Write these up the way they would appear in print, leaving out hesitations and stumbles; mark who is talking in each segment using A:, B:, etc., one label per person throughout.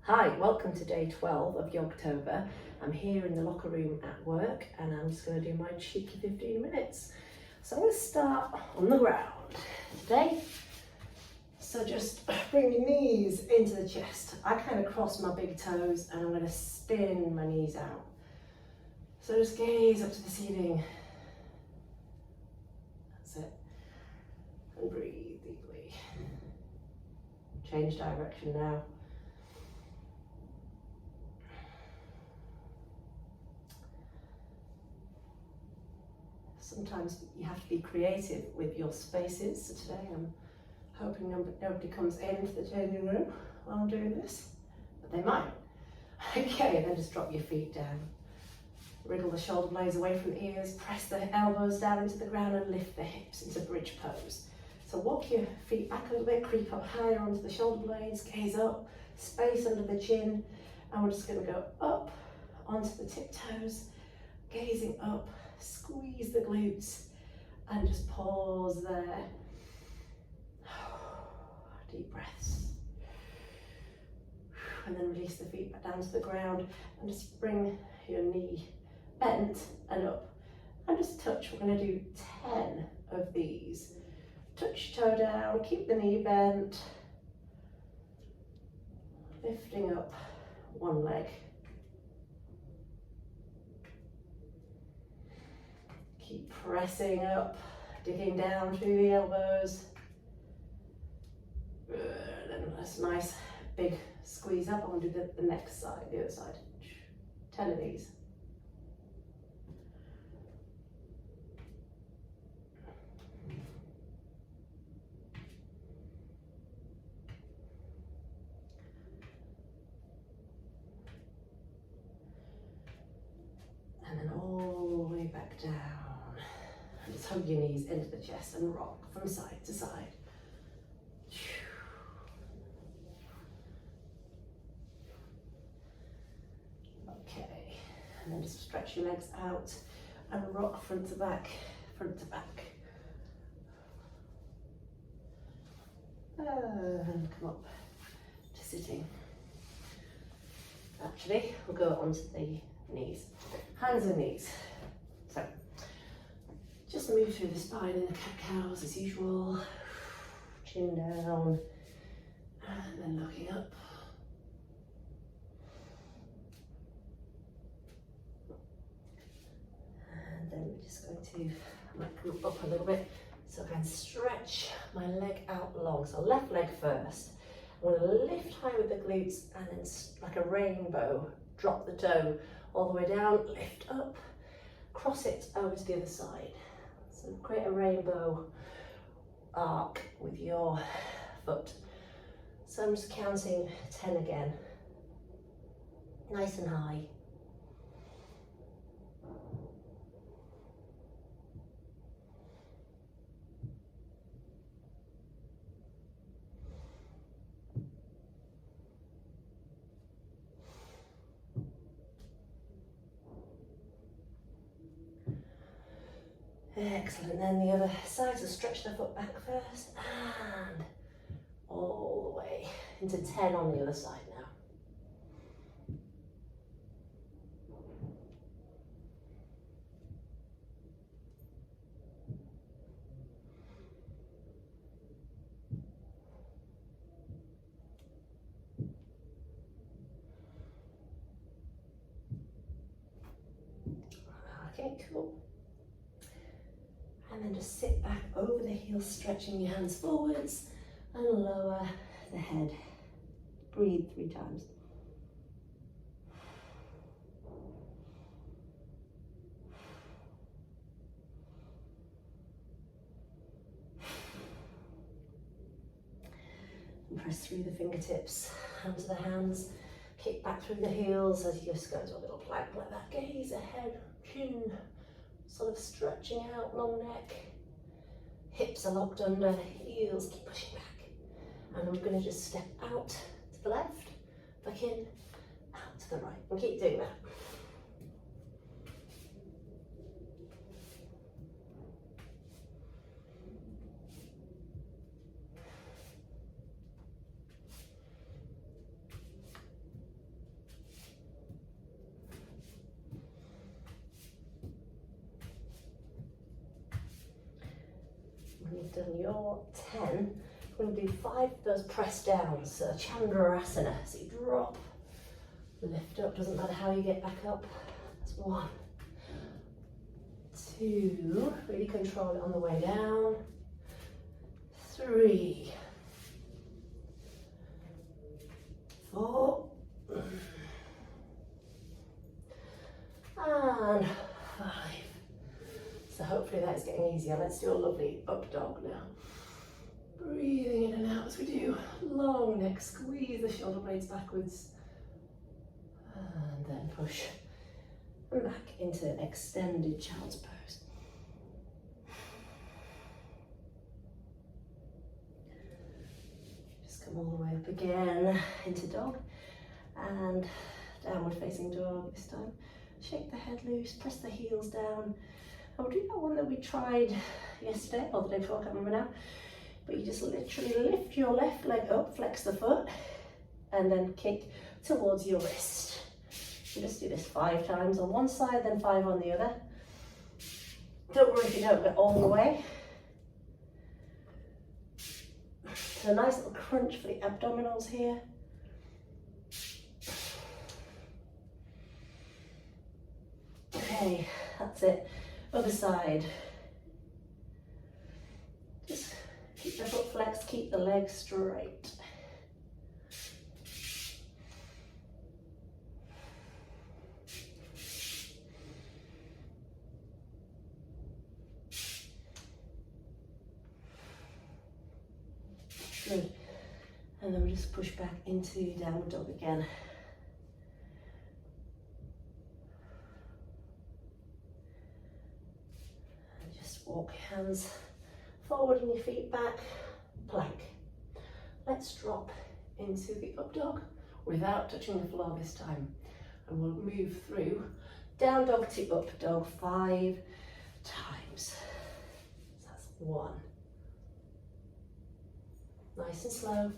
A: Hi, welcome to day 12 of Yogtober. I'm here in the locker room at work and I'm just going to do my cheeky 15 minutes. So I'm going to start on the ground today. So just bring your knees into the chest. I kind of cross my big toes and I'm going to spin my knees out. So just gaze up to the ceiling. That's it. And breathe deeply. Change direction now. Sometimes you have to be creative with your spaces. So today I'm hoping nobody comes into the changing room while I'm doing this, but they might. Okay, then just drop your feet down. Wriggle the shoulder blades away from the ears, press the elbows down into the ground and lift the hips into bridge pose. So walk your feet back a little bit, creep up higher onto the shoulder blades, gaze up, space under the chin, and we're just going to go up onto the tiptoes, gazing up, squeeze the glutes and just pause there. Deep breaths. And then release the feet back down to the ground and just bring your knee bent and up and just touch. We're going to do 10 of these. Touch your toe down, keep the knee bent, lifting up one leg. Keep pressing up, digging down through the elbows. Good, and that's a nice big squeeze up. I'm going to do the next side, the other side. 10 of these. And then all the way back down. And just hug your knees into the chest and rock from side to side. Okay, and then just stretch your legs out and rock front to back, front to back. And come up to sitting. Actually, we'll go onto the knees. Hands and knees. So, just move through the spine in the cat-cows as usual. Chin down, and then looking up. And then we're just going to, I might come up a little bit so I can stretch my leg out long. So left leg first. I'm going to lift high with the glutes and then like a rainbow, drop the toe all the way down, lift up, cross it over to the other side. So create a rainbow arc with your foot. So I'm just counting 10 again, nice and high. Excellent, then the other side, so stretch the foot back first and all the way into 10 on the other side now. Okay, cool. And then just sit back over the heels, stretching your hands forwards and lower the head. Breathe 3 times. And press through the fingertips, onto the hands, kick back through the heels as you just go to a little plank like that. Gaze ahead, chin sort of stretching out, long neck. Hips are locked under, heels keep pushing back. And we're going to just step out to the left, back in, out to the right. And keep doing that. you've done your 10, we're going to do 5 of those press downs, so Chandrasana. So you drop, lift up, doesn't matter how you get back up. That's 1, 2, really control it on the way down. 3, 4, and 5. So hopefully that's getting easier. Let's do a lovely up dog now. Breathing in and out as we do. Long neck, squeeze the shoulder blades backwards. And then push. And back into extended child's pose. Just come all the way up again into dog. And downward facing dog this time. Shake the head loose, press the heels down. And we'll do that one that we tried yesterday, or the day before, I can't remember now. But you just literally lift your left leg up, flex the foot, and then kick towards your wrist. You just do this 5 times on one side, then 5 on the other. Don't worry if you don't get all the way. So a nice little crunch for the abdominals here. Okay, that's it. Other side. Just keep the foot flexed, keep the legs straight. Good. And then we just push back into downward dog again. Walk your hands forward and your feet back, plank. Let's drop into the up dog without touching the floor this time. And we'll move through down dog to up dog 5 times. So that's 1. Nice and slow.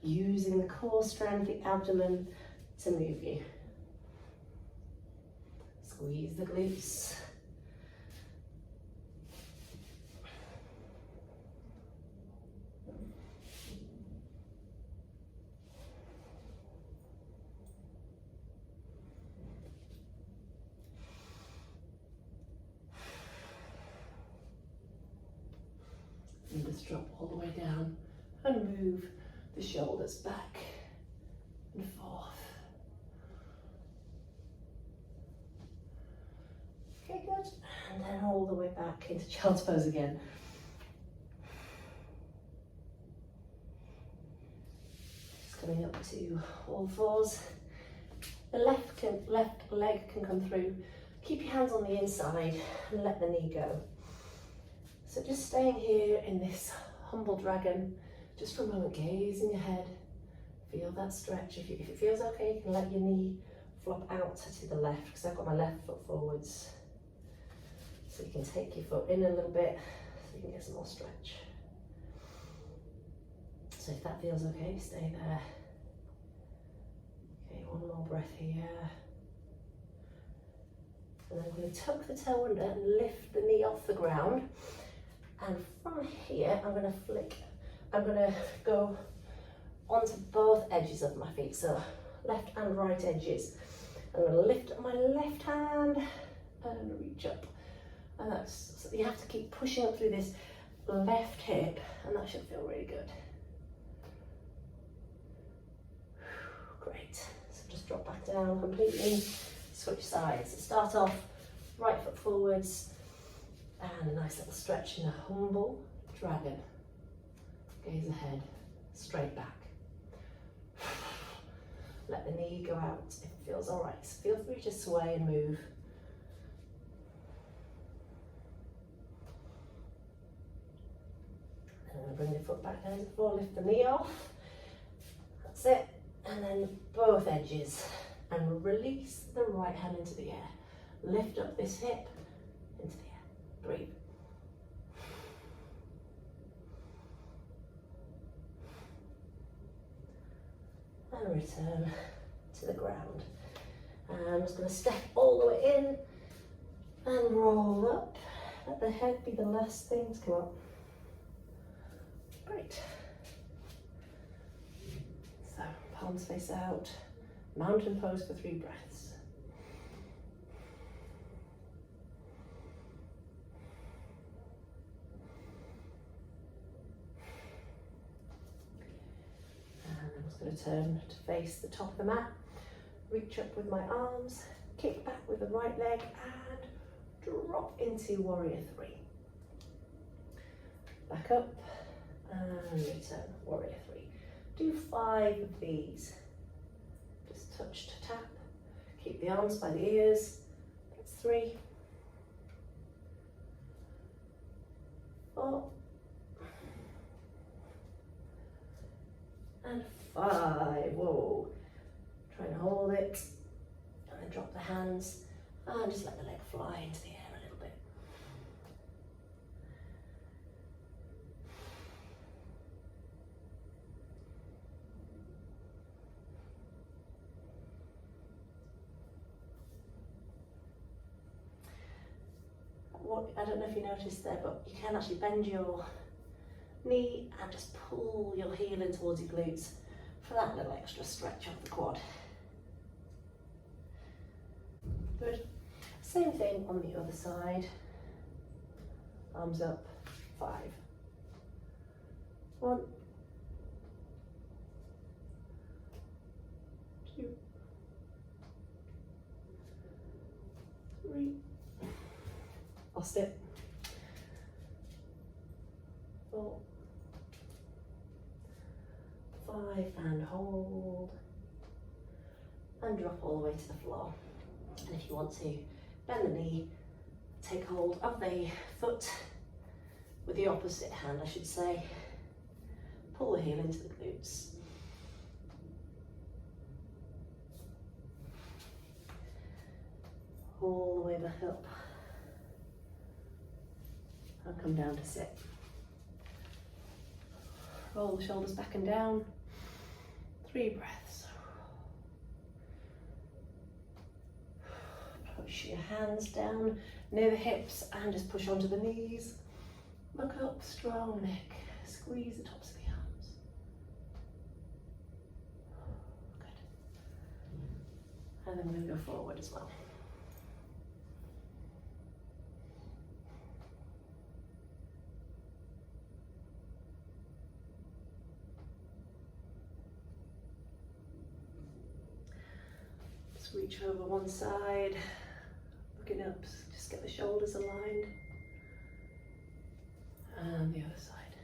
A: Using the core strength, the abdomen to move you. Squeeze the glutes. And just drop all the way down and move the shoulders back and forth. Okay, good. And then all the way back into child's pose again. Just coming up to all fours. The left leg can come through. Keep your hands on the inside and let the knee go. So just staying here in this humble dragon, just for a moment, gaze in your head, feel that stretch. If it feels okay, you can let your knee flop out to the left, because I've got my left foot forwards. So you can take your foot in a little bit, so you can get some more stretch. So if that feels okay, stay there. Okay, one more breath here. And then I'm going to tuck the toe under and lift the knee off the ground. And from here, I'm going to go onto both edges of my feet, so left and right edges. I'm going to lift up my left hand and reach up. And that's, so you have to keep pushing up through this left hip, and that should feel really good. Great. So just drop back down completely, switch sides. So start off, right foot forwards, and a nice little stretch in a humble dragon. Gaze ahead, straight back. Let the knee go out if it feels all right. So feel free to sway and move. And I'm going to bring the foot back down before, lift the knee off. That's it. And then both edges. And release the right hand into the air. Lift up this hip into the air. Breathe. And return to the ground. And I'm just going to step all the way in and roll up. Let the head be the last thing to come up. Great. So palms face out, mountain pose for 3 breaths. And I'm just going to turn to face the top of the mat, reach up with my arms, kick back with the right leg and drop into warrior 3. Back up and return, warrior 3. Do 5 of these. Just touch to tap. Keep the arms by the ears. That's 3. 4. And 5. Whoa. Try and hold it. And then drop the hands. And just let the leg fly into the air a little bit. I don't know if you noticed there, but you can actually bend your knee and just pull your heel in towards your glutes for that little extra stretch of the quad. Good. Same thing on the other side. Arms up. 5. 1. 2. 3. Lost it. 4. 5 and hold. And drop all the way to the floor. And if you want to, bend the knee, take hold of the foot with the opposite hand, I should say. Pull the heel into the glutes. All the way back up. And come down to sit. Roll the shoulders back and down. 3 breaths. Push your hands down near the hips and just push onto the knees. Look up, strong neck. Squeeze the tops of the arms. Good. And then we're going to go forward as well. Reach over one side, looking up, just get the shoulders aligned, and the other side.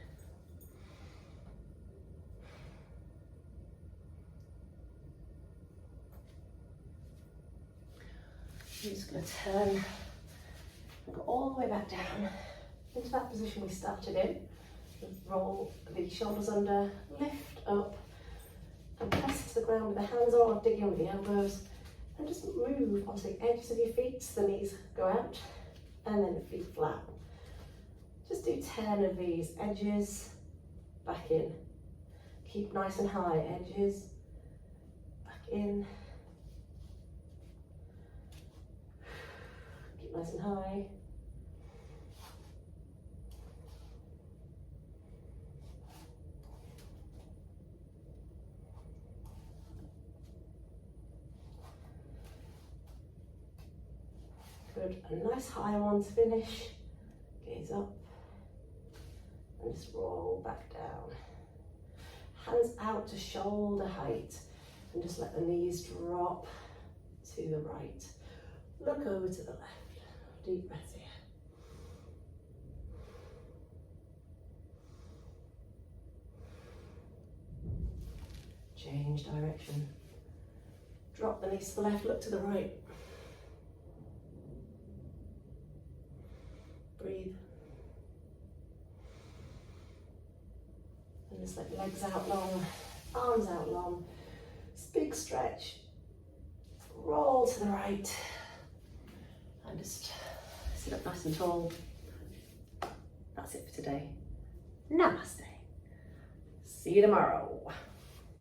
A: I'm just going to turn and go all the way back down into that position we started in. Roll the shoulders under, lift up, and press to the ground with the hands or digging with the elbows. And just move onto the edges of your feet so the knees go out and then the feet flat. Just do 10 of these edges, back in. Keep nice and high, edges, back in. Keep nice and high. Good, a nice high one to finish. Gaze up and just roll back down. Hands out to shoulder height and just let the knees drop to the right. Look over to the left. Deep breaths here. Change direction. Drop the knees to the left, look to the right. Breathe. And just let legs out long, arms out long. Big stretch. Roll to the right. And just sit up nice and tall. That's it for today. Namaste. See you tomorrow.